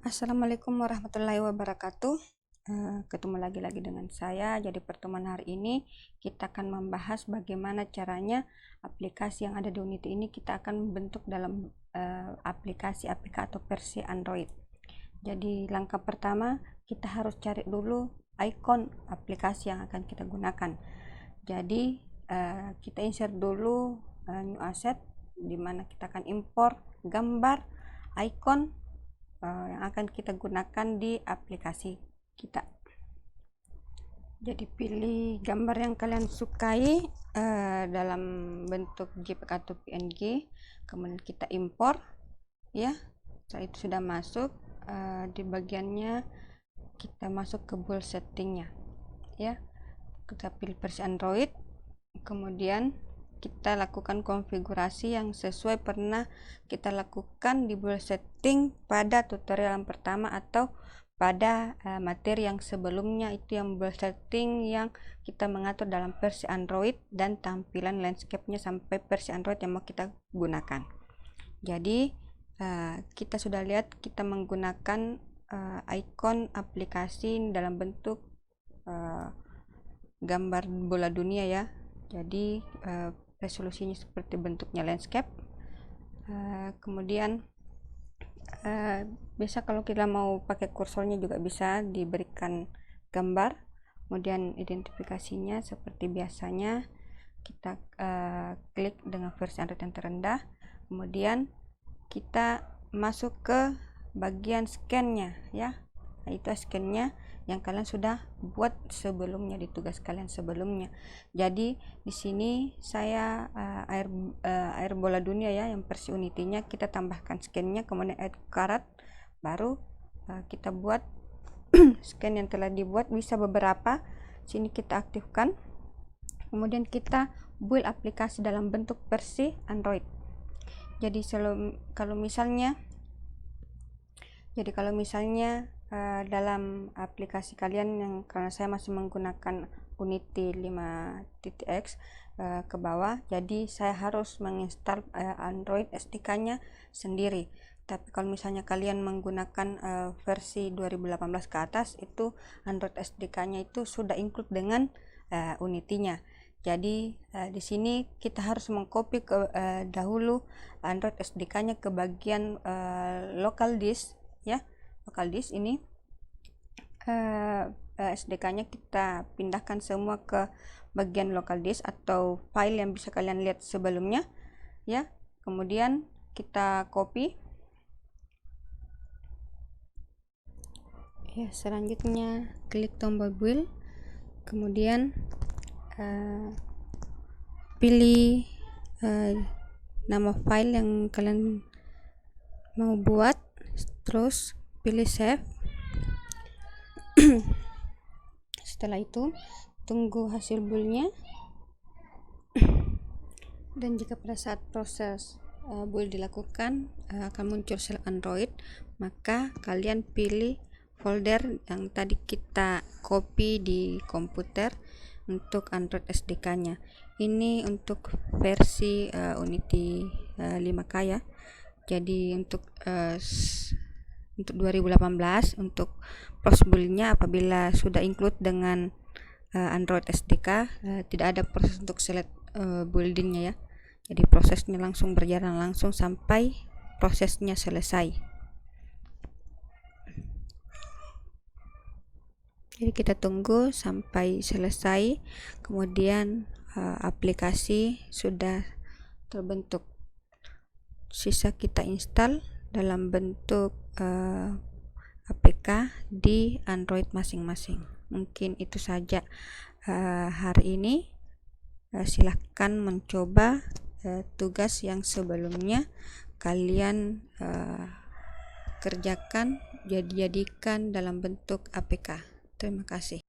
Assalamualaikum warahmatullahi wabarakatuh. Ketemu lagi dengan saya. Jadi pertemuan hari ini kita akan membahas bagaimana caranya aplikasi yang ada di Unity ini kita akan bentuk dalam aplikasi APK atau versi Android. Jadi langkah pertama kita harus cari dulu icon aplikasi yang akan kita gunakan. Jadi kita insert dulu new asset, dimana kita akan import gambar icon yang akan kita gunakan di aplikasi kita. Jadi pilih gambar yang kalian sukai dalam bentuk JPEG atau PNG, kemudian kita import ya. Setelah itu sudah masuk, di bagiannya kita masuk ke build settingnya ya, kita pilih versi Android, kemudian kita lakukan konfigurasi yang sesuai pernah kita lakukan di build setting pada tutorial yang pertama atau pada materi yang sebelumnya, itu yang build setting yang kita mengatur dalam versi Android dan tampilan landscape-nya sampai versi Android yang mau kita gunakan. Jadi kita sudah lihat kita menggunakan icon aplikasi dalam bentuk gambar bola dunia ya. Jadi resolusinya seperti bentuknya landscape. Kemudian biasa kalau kita mau pakai kursornya juga bisa diberikan gambar. Kemudian identifikasinya seperti biasanya kita klik dengan versi Android yang terendah. Kemudian kita masuk ke bagian scan-nya ya. Nah, itu scan-nya yang kalian sudah buat sebelumnya di tugas kalian sebelumnya. Jadi di sini saya air bola dunia ya, yang versi Unity-nya kita tambahkan scan-nya, kemudian add karat, baru kita buat scan yang telah dibuat bisa beberapa. Sini kita aktifkan, kemudian kita build aplikasi dalam bentuk versi Android. Jadi kalau misalnya dalam aplikasi kalian yang, karena saya masih menggunakan Unity 5.x ke bawah, jadi saya harus menginstal Android SDK-nya sendiri. Tapi kalau misalnya kalian menggunakan versi 2018 ke atas, itu Android SDK-nya itu sudah include dengan Unity-nya. Jadi di sini kita harus mengcopy dahulu Android SDK-nya ke bagian local disk ya. Local disk ini SDK-nya kita pindahkan semua ke bagian local disk atau file yang bisa kalian lihat sebelumnya ya. Kemudian kita copy ya. Selanjutnya klik tombol build, kemudian pilih nama file yang kalian mau buat, terus pilih save. Setelah itu tunggu hasil build-nya, dan jika pada saat proses build dilakukan akan muncul sel Android, maka kalian pilih folder yang tadi kita copy di komputer untuk Android SDK-nya. Ini untuk versi Unity 5K ya. Jadi untuk 2018 untuk proses build-nya apabila sudah include dengan Android SDK, tidak ada proses untuk select building-nya ya. Jadi prosesnya langsung berjalan langsung sampai prosesnya selesai. Jadi kita tunggu sampai selesai, kemudian aplikasi sudah terbentuk. Sisa kita install dalam bentuk APK di Android masing-masing. Mungkin itu saja hari ini. Silahkan mencoba tugas yang sebelumnya kalian kerjakan, jadikan dalam bentuk APK. Terima kasih.